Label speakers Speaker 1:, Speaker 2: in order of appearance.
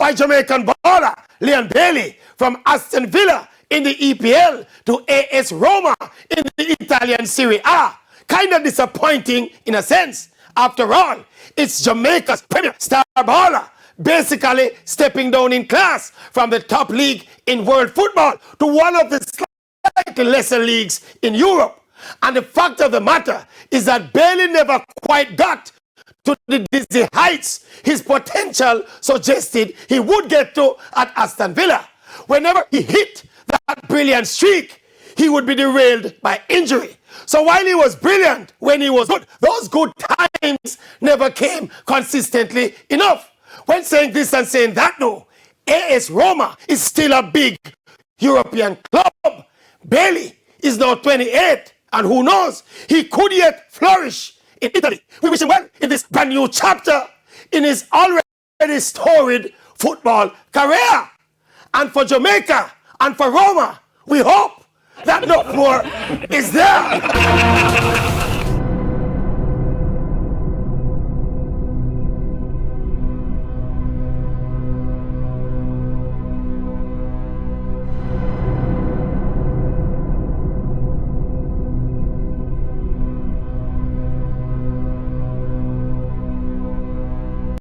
Speaker 1: by Jamaican baller Leon Bailey from Aston Villa in the EPL to AS Roma in the Italian Serie A. Kind of disappointing in a sense. After all, it's Jamaica's premier star baller basically stepping down in class from the top league in world football to one of the slightly lesser leagues in Europe. And the fact of the matter is that Bailey never quite got to the dizzy heights his potential suggested he would get to at Aston Villa. Whenever he hit that brilliant streak, he would be derailed by injury. So while he was brilliant when he was good, those good times never came consistently enough. When saying this and saying that, though, AS Roma is still a big European club. Bailey is now 28, and who knows, he could yet flourish in Italy. We wish him well in this brand new chapter in his already storied football career. And for Jamaica and for Roma, we hope that no more is there.